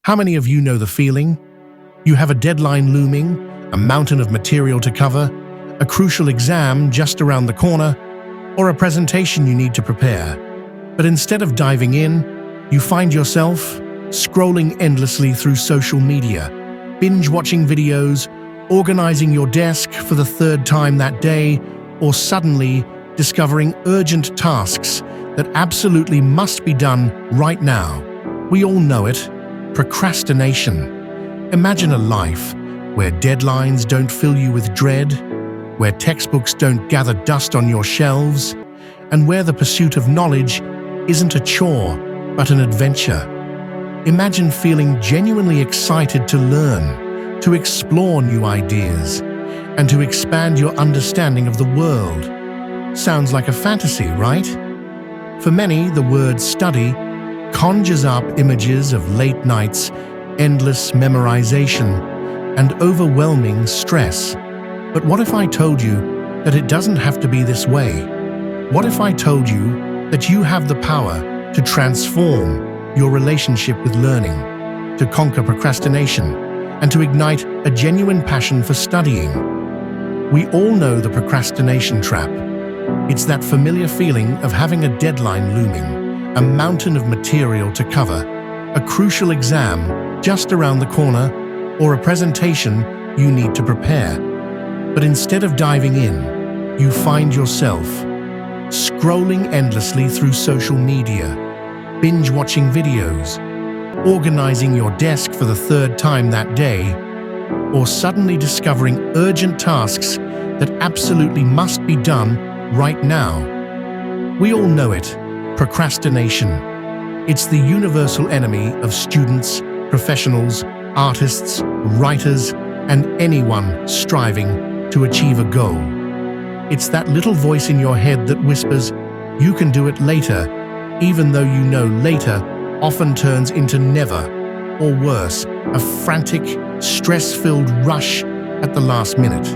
How many of you know the feeling? You have a deadline looming, a mountain of material to cover, a crucial exam just around the corner, or a presentation you need to prepare. But instead of diving in, you find yourself scrolling endlessly through social media, binge-watching videos, organizing your desk for the third time that day, or suddenly discovering urgent tasks that absolutely must be done right now. We all know it. Procrastination. Imagine a life where deadlines don't fill you with dread, where textbooks don't gather dust on your shelves, and where the pursuit of knowledge isn't a chore, but an adventure. Imagine feeling genuinely excited to learn, to explore new ideas, and to expand your understanding of the world. Sounds like a fantasy, right? For many, the word study conjures up images of late nights, endless memorization, and overwhelming stress. But what if I told you that it doesn't have to be this way? What if I told you that you have the power to transform your relationship with learning, to conquer procrastination, and to ignite a genuine passion for studying? We all know the procrastination trap. It's that familiar feeling of having a deadline looming, a mountain of material to cover, a crucial exam just around the corner, or a presentation you need to prepare. But instead of diving in, you find yourself scrolling endlessly through social media, binge-watching videos, organizing your desk for the third time that day, or suddenly discovering urgent tasks that absolutely must be done right now. We all know it. Procrastination. It's the universal enemy of students, professionals, artists, writers, and anyone striving to achieve a goal. It's that little voice in your head that whispers, "You can do it later," even though you know later often turns into never, or worse, a frantic, stress-filled rush at the last minute.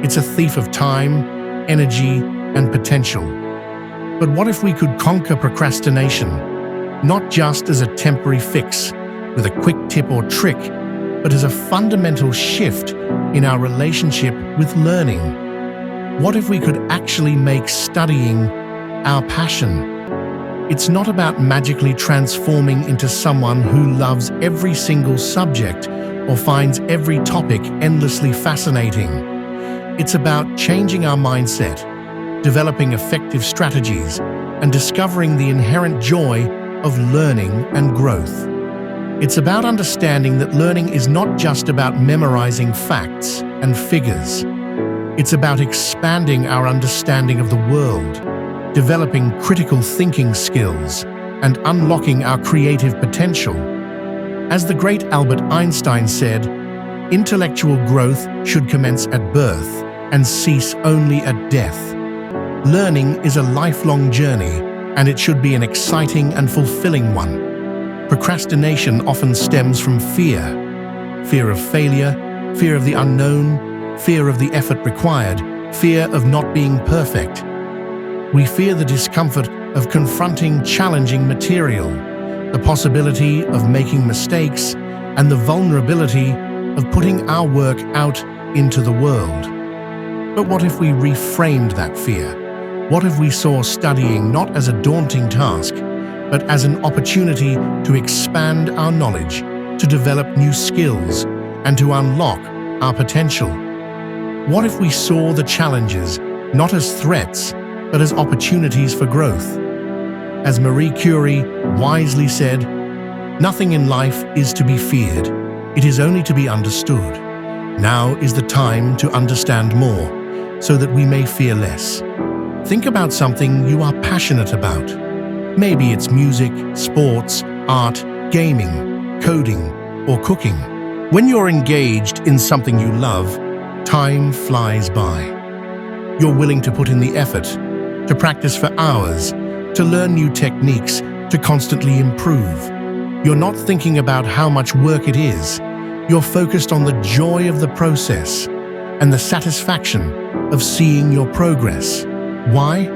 It's a thief of time, energy, and potential. But what if we could conquer procrastination, not just as a temporary fix with a quick tip or trick, but as a fundamental shift in our relationship with learning? What if we could actually make studying our passion? It's not about magically transforming into someone who loves every single subject or finds every topic endlessly fascinating. It's about changing our mindset, developing effective strategies, and discovering the inherent joy of learning and growth. It's about understanding that learning is not just about memorizing facts and figures. It's about expanding our understanding of the world, developing critical thinking skills, and unlocking our creative potential. As the great Albert Einstein said, "Intellectual growth should commence at birth and cease only at death." Learning is a lifelong journey, and it should be an exciting and fulfilling one. Procrastination often stems from fear. Fear of failure, fear of the unknown, fear of the effort required, fear of not being perfect. We fear the discomfort of confronting challenging material, the possibility of making mistakes, and the vulnerability of putting our work out into the world. But what if we reframed that fear? What if we saw studying not as a daunting task, but as an opportunity to expand our knowledge, to develop new skills, and to unlock our potential? What if we saw the challenges not as threats, but as opportunities for growth? As Marie Curie wisely said, "Nothing in life is to be feared. It is only to be understood. Now is the time to understand more, so that we may fear less." Think about something you are passionate about. Maybe it's music, sports, art, gaming, coding, or cooking. When you're engaged in something you love, time flies by. You're willing to put in the effort, to practice for hours, to learn new techniques, to constantly improve. You're not thinking about how much work it is. You're focused on the joy of the process and the satisfaction of seeing your progress. Why?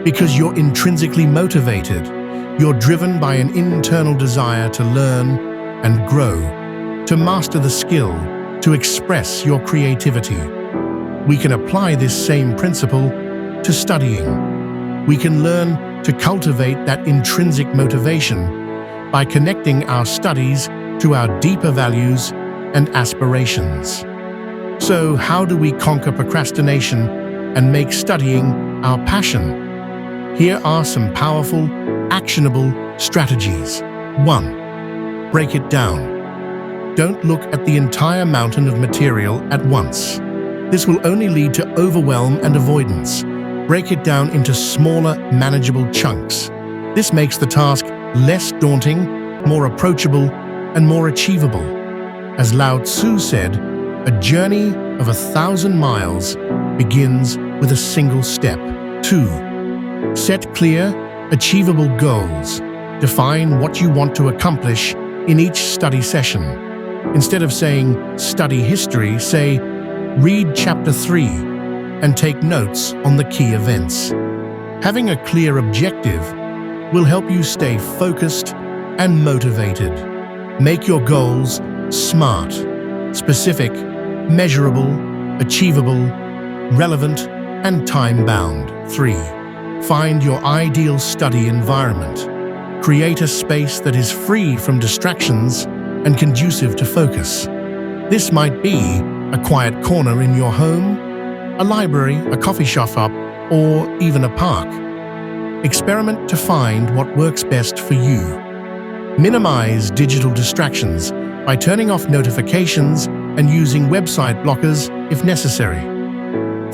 Because you're intrinsically motivated. You're driven by an internal desire to learn, and grow, to master the skill to express your creativity. We can apply this same principle to studying. We can learn to cultivate that intrinsic motivation by connecting our studies to our deeper values and aspirations. So, how do we conquer procrastination and make studying our passion? Here are some powerful, actionable strategies. 1. Break it down. Don't look at the entire mountain of material at once. This will only lead to overwhelm and avoidance. Break it down into smaller, manageable chunks. This makes the task less daunting, more approachable, and more achievable. As Lao Tzu said, a journey of 1,000 miles begins with a single step. 2. Set clear, achievable goals. Define what you want to accomplish in each study session. Instead of saying, study history, say, read chapter 3 and take notes on the key events. Having a clear objective will help you stay focused and motivated. Make your goals SMART: specific, measurable, achievable, relevant, and time-bound. 3. Find your ideal study environment. Create a space that is free from distractions and conducive to focus. This might be a quiet corner in your home, a library, a coffee shop, or even a park. Experiment to find what works best for you. Minimize digital distractions by turning off notifications and using website blockers if necessary.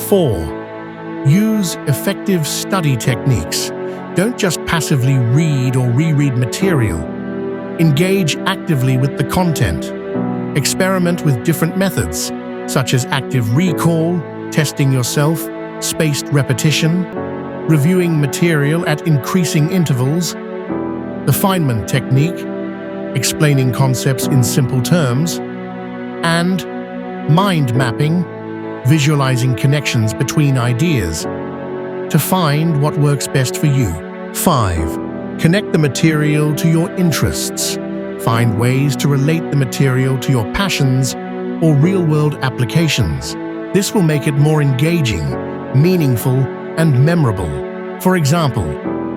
4. Use effective study techniques. Don't just passively read or reread material. Engage actively with the content. Experiment with different methods, such as active recall, testing yourself, spaced repetition, reviewing material at increasing intervals, the Feynman Technique, explaining concepts in simple terms, and mind mapping, visualizing connections between ideas to find what works best for you. 5. Connect the material to your interests. Find ways to relate the material to your passions or real-world applications. This will make it more engaging, meaningful, and memorable. For example,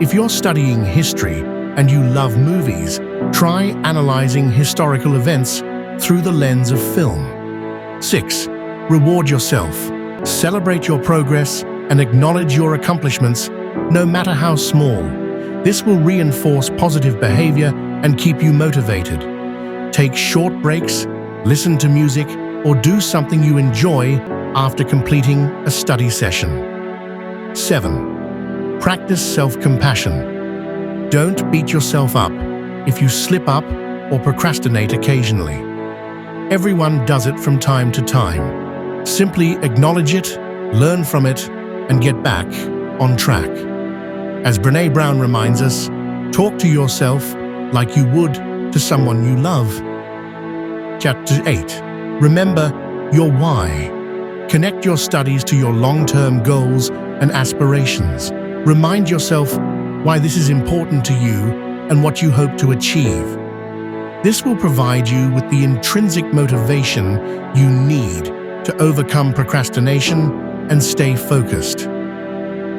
if you're studying history and you love movies, try analyzing historical events through the lens of film. 6. Reward yourself. Celebrate your progress and acknowledge your accomplishments, no matter how small. This will reinforce positive behavior and keep you motivated. Take short breaks, listen to music, or do something you enjoy after completing a study session. 7. Practice self-compassion. Don't beat yourself up if you slip up or procrastinate occasionally. Everyone does it from time to time. Simply acknowledge it, learn from it, and get back on track. As Brené Brown reminds us, talk to yourself like you would to someone you love. Chapter 8. Remember your why. Connect your studies to your long-term goals and aspirations. Remind yourself why this is important to you and what you hope to achieve. This will provide you with the intrinsic motivation you need to overcome procrastination and stay focused.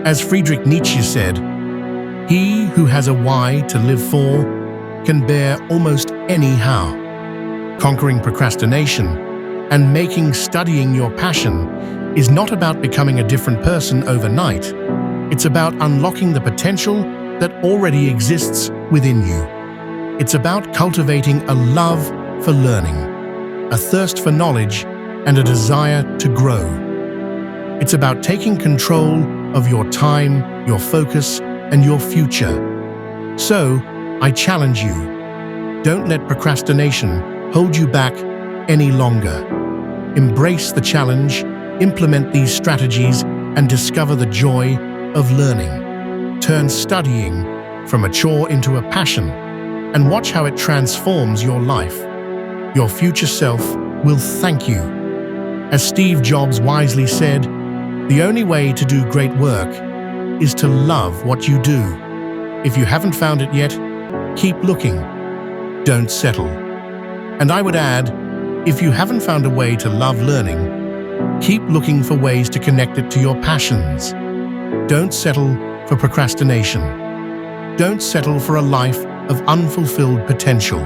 As Friedrich Nietzsche said, "He who has a why to live for can bear almost any how." Conquering procrastination and making studying your passion is not about becoming a different person overnight. It's about unlocking the potential that already exists within you. It's about cultivating a love for learning, a thirst for knowledge, and a desire to grow. It's about taking control of your time, your focus, and your future. So, I challenge you, don't let procrastination hold you back any longer. Embrace the challenge, implement these strategies, and discover the joy of learning. Turn studying from a chore into a passion, and watch how it transforms your life. Your future self will thank you. As Steve Jobs wisely said, the only way to do great work is to love what you do. If you haven't found it yet, keep looking. Don't settle. And I would add, if you haven't found a way to love learning, keep looking for ways to connect it to your passions. Don't settle for procrastination. Don't settle for a life of unfulfilled potential.